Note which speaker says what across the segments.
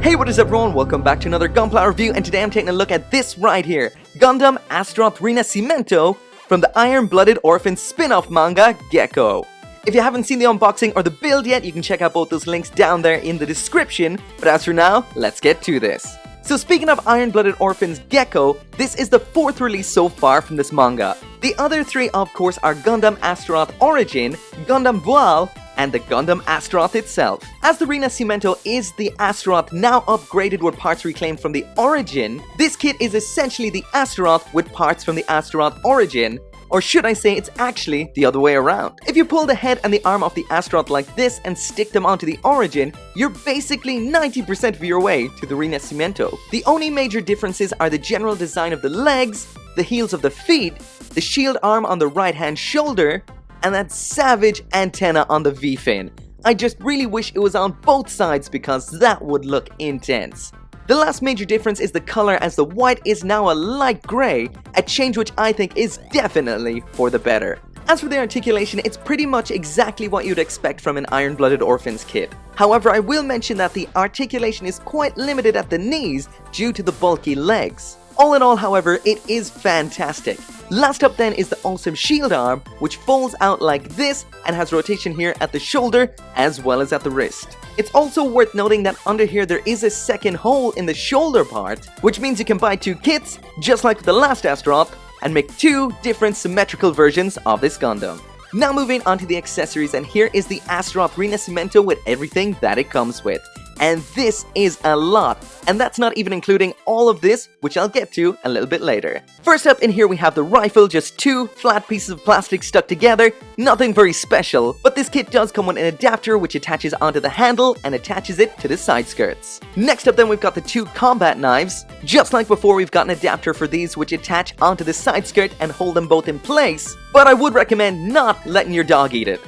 Speaker 1: Hey, what is up everyone? Welcome back to another Gunpla review, and today I'm taking a look at this right here, Gundam Astaroth Rinascimento from the Iron-Blooded Orphans spin-off manga, Gekkou. If you haven't seen the unboxing or the build yet, you can check out both those links down there in the description, but as for now, let's get to this. So speaking of Iron-Blooded Orphans Gekkou, this is the 4th release so far from this manga. The other 3 of course are Gundam Astaroth Origin, Gundam Voile, and the Gundam Astaroth itself. As the Rinascimento is the Astaroth now upgraded with parts reclaimed from the Origin, this kit is essentially the Astaroth with parts from the Astaroth Origin, or should I say it's actually the other way around. If you pull the head and the arm off the Astaroth like this and stick them onto the Origin, you're basically 90% of your way to the Rinascimento. The only major differences are the general design of the legs, the heels of the feet, the shield arm on the right hand shoulder, and that savage antenna on the V-fin. I just really wish it was on both sides because that would look intense. The last major difference is the color, as the white is now a light grey, a change which I think is definitely for the better. As for the articulation, it's pretty much exactly what you'd expect from an Iron-Blooded Orphans kit. However, I will mention that the articulation is quite limited at the knees due to the bulky legs. All in all, however, it is fantastic. Last up then is the awesome shield arm, which folds out like this and has rotation here at the shoulder as well as at the wrist. It's also worth noting that under here there is a second hole in the shoulder part, which means you can buy 2 kits, just like with the last Astaroth, and make 2 different symmetrical versions of this Gundam. Now moving on to the accessories, and here is the Astaroth Rinascimento with everything that it comes with. And this is a lot, and that's not even including all of this, which I'll get to a little bit later. First up in here we have the rifle, just 2 flat pieces of plastic stuck together, nothing very special, but this kit does come with an adapter which attaches onto the handle and attaches it to the side skirts. Next up then we've got the 2 combat knives. Just like before, we've got an adapter for these which attach onto the side skirt and hold them both in place, but I would recommend not letting your dog eat it.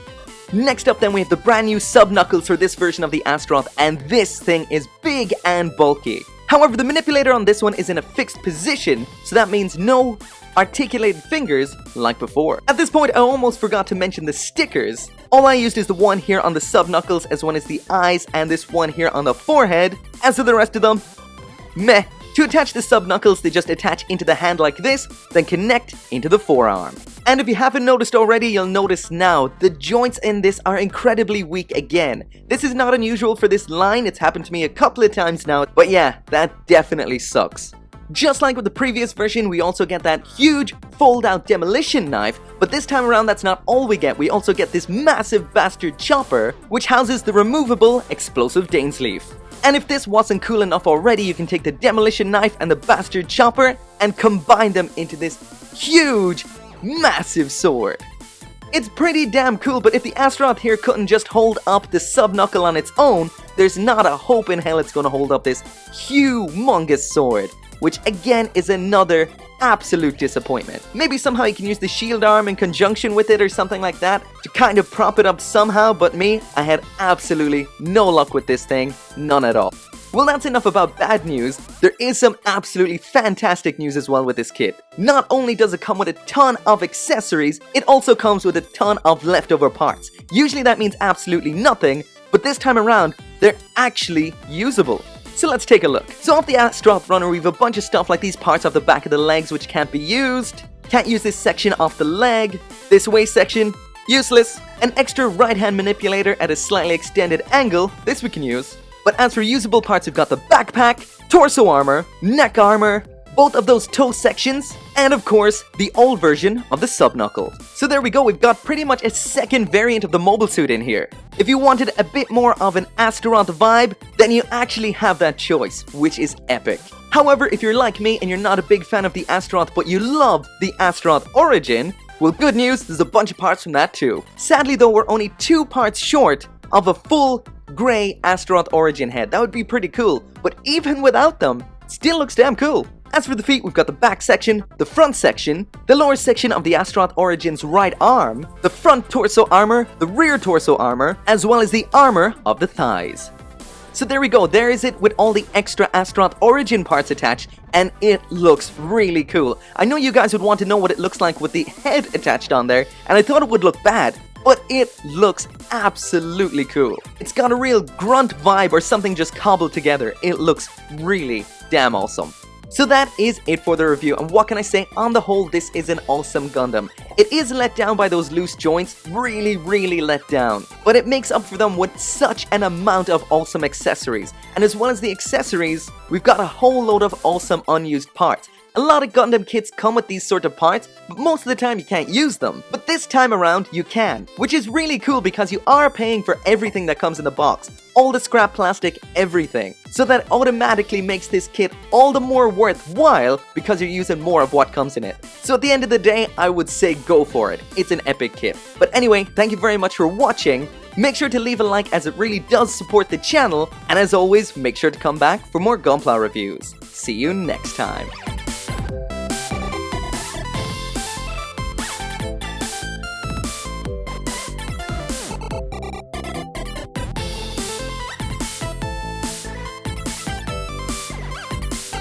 Speaker 1: Next up then we have the brand new sub-knuckles for this version of the Astaroth, and this thing is big and bulky. However, the manipulator on this one is in a fixed position, so that means no articulated fingers like before. At this point I almost forgot to mention the stickers. All I used is the one here on the sub-knuckles, as well as the eyes, and this one here on the forehead. As for the rest of them, meh. To attach the sub-knuckles, they just attach into the hand like this, then connect into the forearm. And if you haven't noticed already, you'll notice now, the joints in this are incredibly weak again. This is not unusual for this line, it's happened to me a couple of times now, but yeah, that definitely sucks. Just like with the previous version, we also get that huge fold-out demolition knife, but this time around that's not all we get. We also get this massive bastard chopper, which houses the removable explosive Dainsleif. And if this wasn't cool enough already, you can take the demolition knife and the bastard chopper and combine them into this huge, massive sword. It's pretty damn cool, but if the Astaroth here couldn't just hold up the sub-knuckle on its own, there's not a hope in hell it's gonna hold up this humongous sword, which again is another absolute disappointment. Maybe somehow you can use the shield arm in conjunction with it or something like that to kind of prop it up somehow, but me, I had absolutely no luck with this thing, none at all. Well, that's enough about bad news. There is some absolutely fantastic news as well with this kit. Not only does it come with a ton of accessories, it also comes with a ton of leftover parts. Usually that means absolutely nothing, but this time around, they're actually usable. So let's take a look. So off the Astaroth runner we have a bunch of stuff like these parts off the back of the legs which can't be used. Can't use this section off the leg. This waist section, useless. An extra right hand manipulator at a slightly extended angle, this we can use. But as for usable parts, we've got the backpack, torso armor, neck armor, both of those toe sections, and of course, the old version of the sub-knuckle. So there we go, we've got pretty much a second variant of the mobile suit in here. If you wanted a bit more of an Astaroth vibe, then you actually have that choice, which is epic. However, if you're like me and you're not a big fan of the Astaroth, but you love the Astaroth Origin, well, good news, there's a bunch of parts from that too. Sadly though, we're only 2 parts short of a full grey Astaroth Origin head. That would be pretty cool, but even without them, it still looks damn cool. As for the feet, we've got the back section, the front section, the lower section of the Astaroth Origin's right arm, the front torso armor, the rear torso armor, as well as the armor of the thighs. So there we go, there is it with all the extra Astaroth Origin parts attached, and it looks really cool. I know you guys would want to know what it looks like with the head attached on there, and I thought it would look bad, but it looks absolutely cool. It's got a real grunt vibe or something just cobbled together. It looks really damn awesome. So that is it for the review, and what can I say? On the whole, this is an awesome Gundam. It is let down by those loose joints, really let down. But it makes up for them with such an amount of awesome accessories. And as well as the accessories, we've got a whole load of awesome unused parts. A lot of Gundam kits come with these sort of parts, but most of the time you can't use them. But this time around, you can. Which is really cool because you are paying for everything that comes in the box. All the scrap plastic, everything. So that automatically makes this kit all the more worthwhile because you're using more of what comes in it. So at the end of the day, I would say go for it. It's an epic kit. But anyway, thank you very much for watching. Make sure to leave a like as it really does support the channel. And as always, make sure to come back for more Gunpla reviews. See you next time.